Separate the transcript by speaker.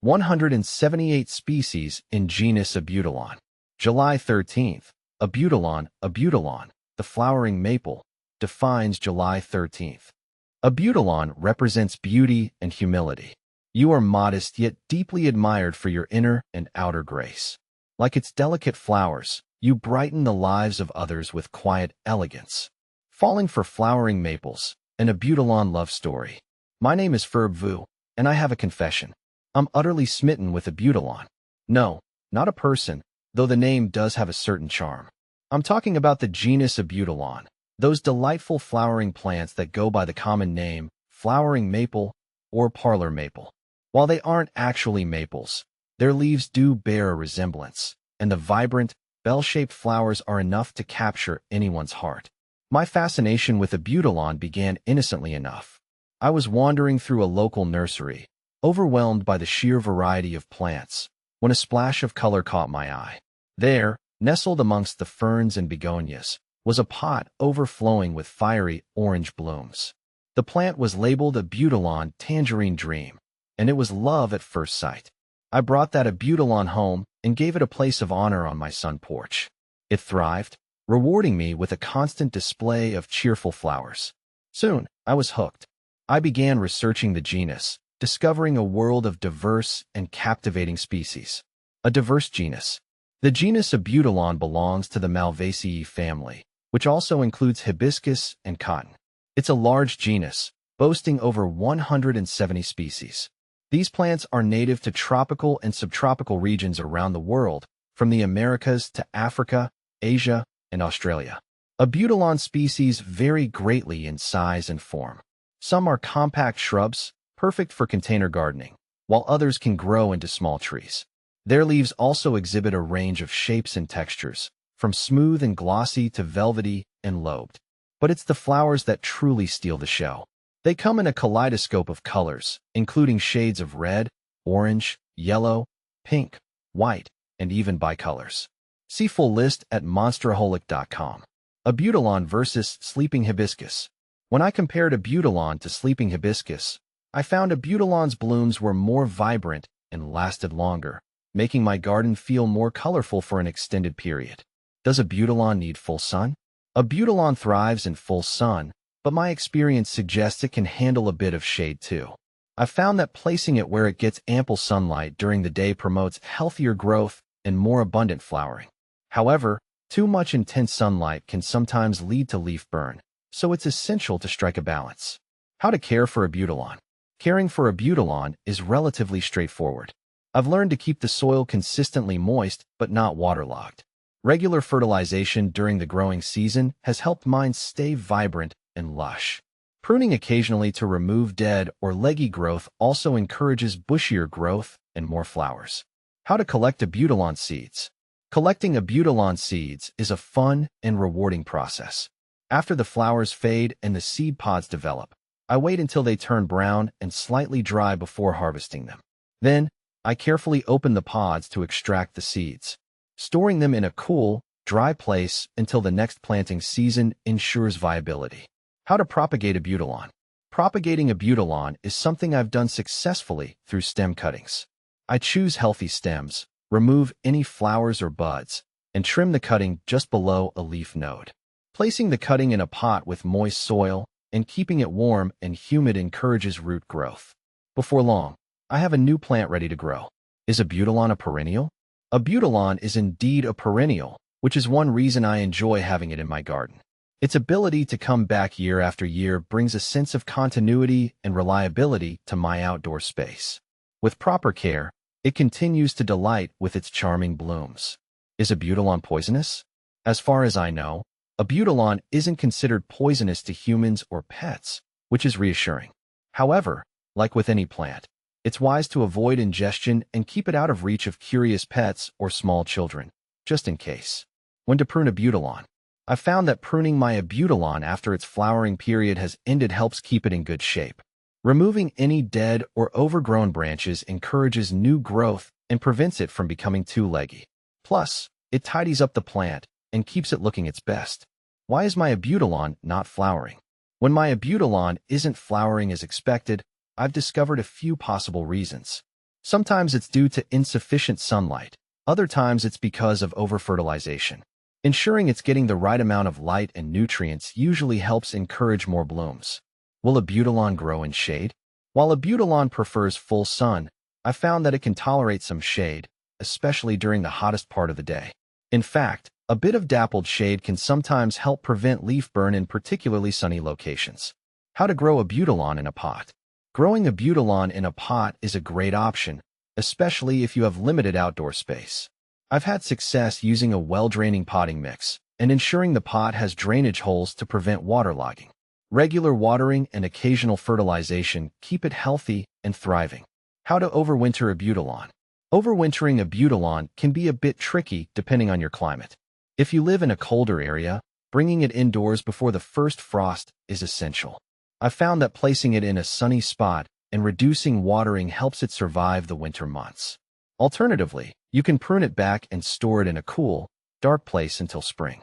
Speaker 1: 178 species in genus Abutilon. July 13th. Abutilon, the flowering maple, defines July 13th. Abutilon represents beauty and humility. You are modest yet deeply admired for your inner and outer grace. Like its delicate flowers, you brighten the lives of others with quiet elegance. Falling for flowering maples, an Abutilon love story. My name is Ferb Vu, and I have a confession. I'm utterly smitten with Abutilon. No, not a person, though the name does have a certain charm. I'm talking about the genus Abutilon, those delightful flowering plants that go by the common name, flowering maple or parlor maple. While they aren't actually maples, their leaves do bear a resemblance, and the vibrant, bell-shaped flowers are enough to capture anyone's heart. My fascination with Abutilon began innocently enough. I was wandering through a local nursery, overwhelmed by the sheer variety of plants, when a splash of color caught my eye. There, nestled amongst the ferns and begonias, was a pot overflowing with fiery orange blooms. The plant was labeled Abutilon Tangerine Dream, and it was love at first sight. I brought that Abutilon home and gave it a place of honor on my sun porch. It thrived, rewarding me with a constant display of cheerful flowers. Soon, I was hooked. I began researching the genus, discovering a world of diverse and captivating species. A diverse genus. The genus Abutilon belongs to the Malvaceae family, which also includes hibiscus and cotton. It's a large genus, boasting over 170 species. These plants are native to tropical and subtropical regions around the world, from the Americas to Africa, Asia, and Australia. Abutilon species vary greatly in size and form. Some are compact shrubs, perfect for container gardening, while others can grow into small trees. Their leaves also exhibit a range of shapes and textures, from smooth and glossy to velvety and lobed. But it's the flowers that truly steal the show. They come in a kaleidoscope of colors, including shades of red, orange, yellow, pink, white, and even bicolors. See full list at monsteraholic.com. Abutilon versus sleeping hibiscus. When I compared Abutilon to sleeping hibiscus, I found Abutilon's blooms were more vibrant and lasted longer, making my garden feel more colorful for an extended period. Does Abutilon need full sun? Abutilon thrives in full sun, but my experience suggests it can handle a bit of shade too. I've found that placing it where it gets ample sunlight during the day promotes healthier growth and more abundant flowering. However, too much intense sunlight can sometimes lead to leaf burn, so it's essential to strike a balance. How to care for Abutilon. Caring for Abutilon is relatively straightforward. I've learned to keep the soil consistently moist but not waterlogged. Regular fertilization during the growing season has helped mine stay vibrant and lush. Pruning occasionally to remove dead or leggy growth also encourages bushier growth and more flowers. How to collect Abutilon seeds. Collecting Abutilon seeds is a fun and rewarding process. After the flowers fade and the seed pods develop, I wait until they turn brown and slightly dry before harvesting them. Then, I carefully open the pods to extract the seeds. Storing them in a cool, dry place until the next planting season ensures viability. How to propagate Abutilon. Propagating Abutilon is something I've done successfully through stem cuttings. I choose healthy stems, remove any flowers or buds, and trim the cutting just below a leaf node. Placing the cutting in a pot with moist soil and keeping it warm and humid encourages root growth. Before long, I have a new plant ready to grow. Is Abutilon a perennial? Abutilon is indeed a perennial, which is one reason I enjoy having it in my garden. Its ability to come back year after year brings a sense of continuity and reliability to my outdoor space. With proper care, it continues to delight with its charming blooms. Is Abutilon poisonous? As far as I know, Abutilon isn't considered poisonous to humans or pets, which is reassuring. However, like with any plant, it's wise to avoid ingestion and keep it out of reach of curious pets or small children, just in case. When to prune Abutilon. I've found that pruning my Abutilon after its flowering period has ended helps keep it in good shape. Removing any dead or overgrown branches encourages new growth and prevents it from becoming too leggy. Plus, it tidies up the plant and keeps it looking its best. Why is my Abutilon not flowering? When my Abutilon isn't flowering as expected, I've discovered a few possible reasons. Sometimes it's due to insufficient sunlight. Other times it's because of over-fertilization. Ensuring it's getting the right amount of light and nutrients usually helps encourage more blooms. Will Abutilon grow in shade? While Abutilon prefers full sun, I found that it can tolerate some shade, especially during the hottest part of the day. In fact, a bit of dappled shade can sometimes help prevent leaf burn in particularly sunny locations. How to grow Abutilon in a pot? Growing Abutilon in a pot is a great option, especially if you have limited outdoor space. I've had success using a well-draining potting mix and ensuring the pot has drainage holes to prevent waterlogging. Regular watering and occasional fertilization keep it healthy and thriving. How to overwinter Abutilon? Overwintering Abutilon can be a bit tricky depending on your climate. If you live in a colder area, bringing it indoors before the first frost is essential. I've found that placing it in a sunny spot and reducing watering helps it survive the winter months. Alternatively, you can prune it back and store it in a cool, dark place until spring.